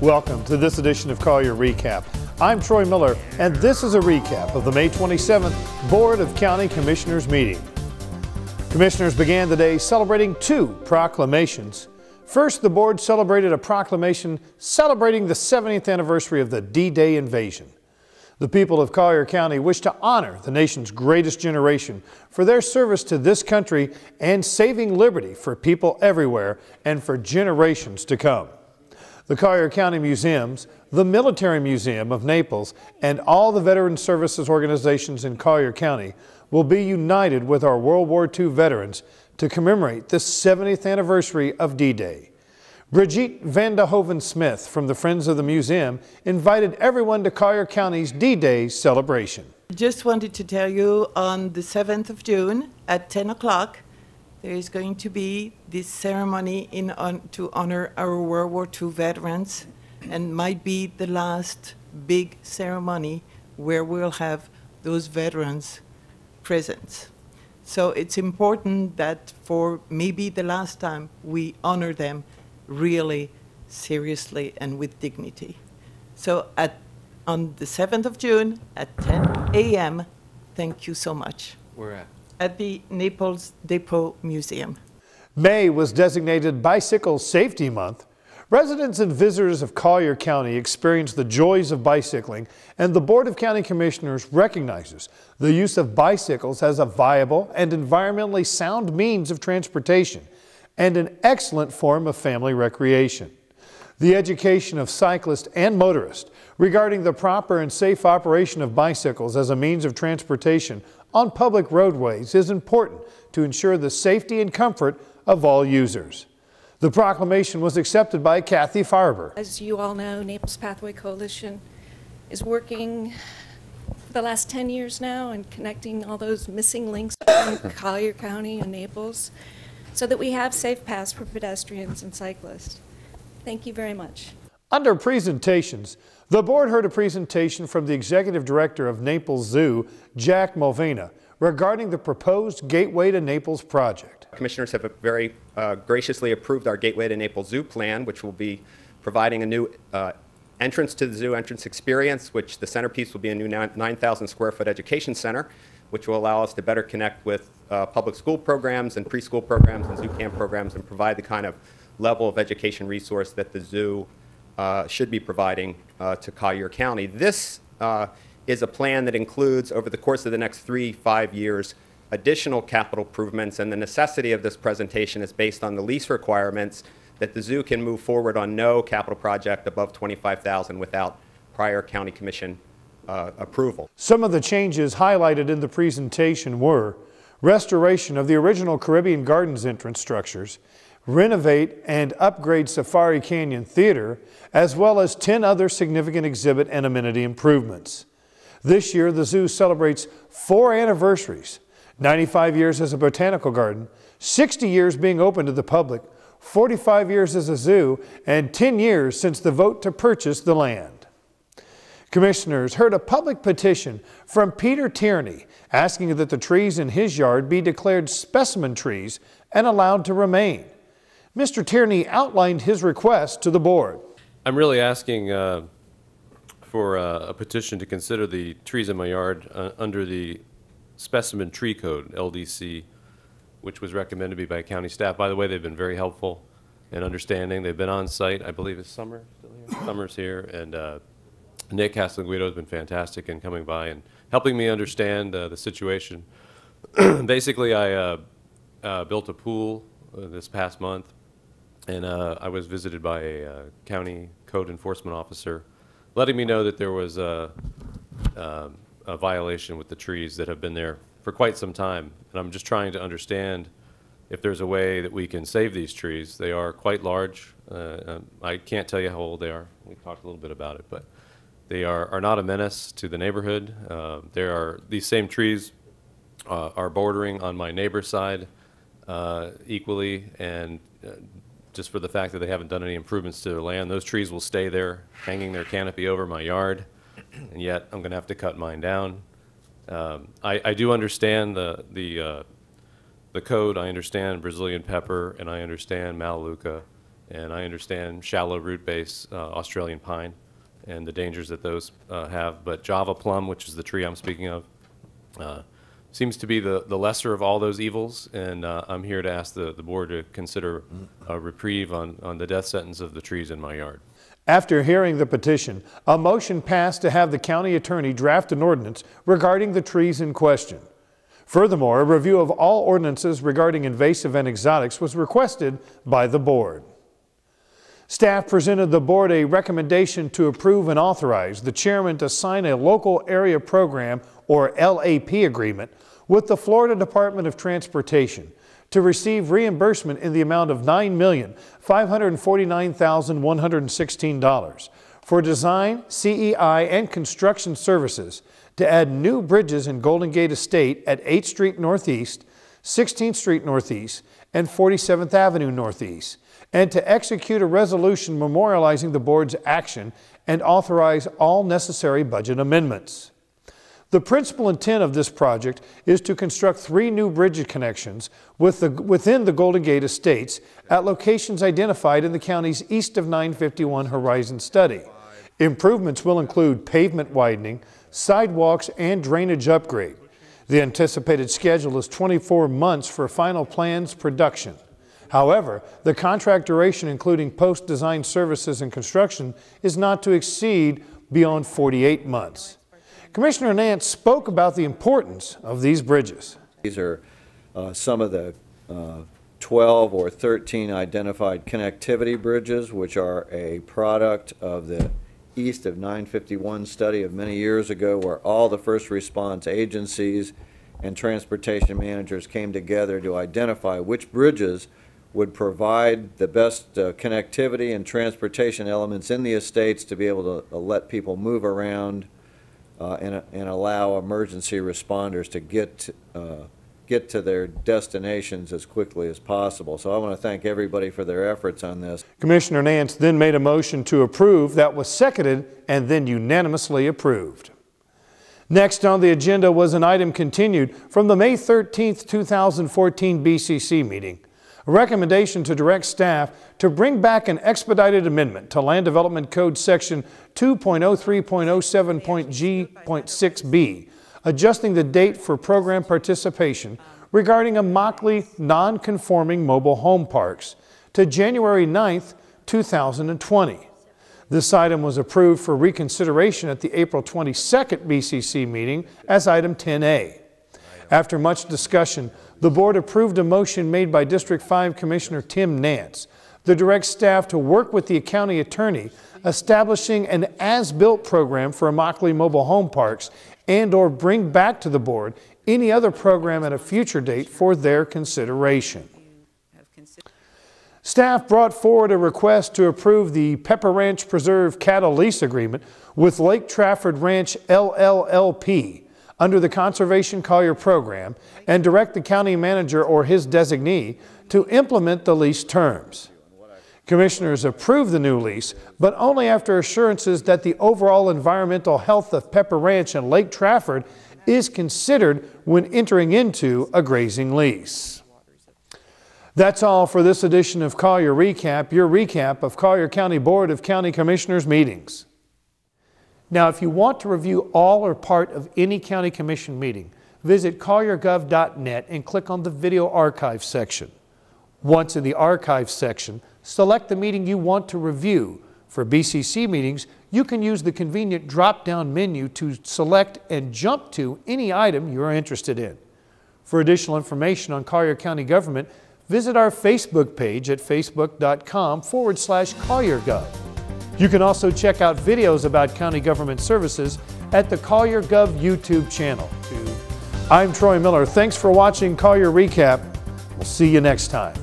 Welcome to this edition of Collier Recap. I'm Troy Miller, and this is a recap of the May 27th Board of County Commissioners meeting. Commissioners began the day celebrating two proclamations. First, the board celebrated a proclamation celebrating the 70th anniversary of the D-Day invasion. The people of Collier County wish to honor the nation's greatest generation for their service to this country and saving liberty for people everywhere and for generations to come. The Collier County Museums, the Military Museum of Naples, and all the Veteran Services organizations in Collier County will be united with our World War II veterans to commemorate the 70th anniversary of D-Day. Brigitte Van de Hoven-Smith from the Friends of the Museum invited everyone to Collier County's D-Day celebration. I just wanted to tell you on the 7th of June at 10 o'clock, there is going to be this ceremony to honor our World War II veterans, and might be the last big ceremony where we'll have those veterans present. So it's important that for maybe the last time we honor them really seriously and with dignity. So on the 7th of June at 10 a.m., thank you so much. Where at? At the Naples Depot Museum. May was designated Bicycle Safety Month. Residents and visitors of Collier County experience the joys of bicycling, and the Board of County Commissioners recognizes the use of bicycles as a viable and environmentally sound means of transportation and an excellent form of family recreation. The education of cyclists and motorists regarding the proper and safe operation of bicycles as a means of transportation on public roadways is important to ensure the safety and comfort of all users. The proclamation was accepted by Kathy Farber. As you all know, Naples Pathway Coalition is working for the last 10 years now and connecting all those missing links between Collier County and Naples so that we have safe paths for pedestrians and cyclists. Thank you very much. Under presentations, the board heard a presentation from the Executive Director of Naples Zoo, Jack Mulvena, regarding the proposed Gateway to Naples project. Commissioners have very graciously approved our Gateway to Naples Zoo plan, which will be providing a new entrance to the zoo, entrance experience, which the centerpiece will be a new 9,000 square foot education center, which will allow us to better connect with public school programs and preschool programs and zoo camp programs and provide the kind of level of education resource that the zoo should be providing to Collier County. This is a plan that includes, over the course of the next 3-5 years, additional capital improvements, and the necessity of this presentation is based on the lease requirements that the zoo can move forward on no capital project above $25,000 without prior county commission approval. Some of the changes highlighted in the presentation were restoration of the original Caribbean Gardens entrance structures, renovate and upgrade Safari Canyon Theater, as well as 10 other significant exhibit and amenity improvements. This year, the zoo celebrates 4 anniversaries: 95 years as a botanical garden, 60 years being open to the public, 45 years as a zoo, and 10 years since the vote to purchase the land. Commissioners heard a public petition from Peter Tierney asking that the trees in his yard be declared specimen trees and allowed to remain. Mr. Tierney outlined his request to the board. I'm really asking for a petition to consider the trees in my yard under the Specimen Tree Code, LDC, which was recommended to me by county staff. By the way, they've been very helpful and understanding. They've been on site. I believe it's Summer still here. Summer's here, and Nick Castellanguido has been fantastic in coming by and helping me understand the situation. Basically, I built a pool this past month, and I was visited by a county code enforcement officer letting me know that there was a violation with the trees that have been there for quite some time. And I'm just trying to understand if there's a way that we can save these trees. They are quite large. I can't tell you how old they are. We talked a little bit about it, but they are not a menace to the neighborhood. These same trees are bordering on my neighbor's side equally, and just for the fact that they haven't done any improvements to their land, those trees will stay there, hanging their canopy over my yard, and yet I'm going to have to cut mine down. I do understand the code. I understand Brazilian pepper, and I understand Melaleuca, And I understand shallow root base Australian pine and the dangers that those have. But Java plum, which is the tree I'm speaking of, seems to be the lesser of all those evils. And I'm here to ask the board to consider a reprieve on the death sentence of the trees in my yard. After hearing the petition, a motion passed to have the county attorney draft an ordinance regarding the trees in question. Furthermore, a review of all ordinances regarding invasive and exotics was requested by the board. Staff presented the board a recommendation to approve and authorize the chairman to sign a local area program or LAP agreement with the Florida Department of Transportation to receive reimbursement in the amount of $9,549,116 for design, CEI, and construction services to add new bridges in Golden Gate Estate at 8th Street Northeast, 16th Street Northeast, and 47th Avenue Northeast, and to execute a resolution memorializing the board's action and authorize all necessary budget amendments. The principal intent of this project is to construct 3 new bridge connections within the Golden Gate Estates at locations identified in the county's East of 951 Horizon study. Improvements will include pavement widening, sidewalks, and drainage upgrade. The anticipated schedule is 24 months for final plans production. However, the contract duration, including post-design services and construction, is not to exceed beyond 48 months. Commissioner Nance spoke about the importance of these bridges. These are some of the 12 or 13 identified connectivity bridges, which are a product of the East of 951 study of many years ago, where all the first response agencies and transportation managers came together to identify which bridges would provide the best connectivity and transportation elements in the estates to be able to let people move around and allow emergency responders to get to their destinations as quickly as possible. So I want to thank everybody for their efforts on this. Commissioner Nance then made a motion to approve that was seconded and then unanimously approved. Next on the agenda was an item continued from the May 13th, 2014 BCC meeting. A recommendation to direct staff to bring back an expedited amendment to Land Development Code Section 2.03.07.G.6b, adjusting the date for program participation regarding Immokalee non-conforming mobile home parks to January 9th, 2020. This item was approved for reconsideration at the April 22nd BCC meeting as item 10A. After much discussion, the board approved a motion made by District 5 Commissioner Tim Nance to direct staff to work with the county attorney establishing an as-built program for Immokalee mobile home parks and/or bring back to the board any other program at a future date for their consideration. Staff brought forward a request to approve the Pepper Ranch Preserve cattle lease agreement with Lake Trafford Ranch LLLP under the Conservation Collier program and direct the county manager or his designee to implement the lease terms. Commissioners approved the new lease, but only after assurances that the overall environmental health of Pepper Ranch and Lake Trafford is considered when entering into a grazing lease. That's all for this edition of Collier Recap, your recap of Collier County Board of County Commissioners meetings. Now, if you want to review all or part of any county commission meeting, visit colliergov.net and click on the video archive section. Once in the archive section, select the meeting you want to review. For BCC meetings, you can use the convenient drop-down menu to select and jump to any item you are interested in. For additional information on Collier County government, visit our Facebook page at facebook.com/colliergov. You can also check out videos about county government services at the Collier Gov YouTube channel. I'm Troy Miller. Thanks for watching Collier Recap. We'll see you next time.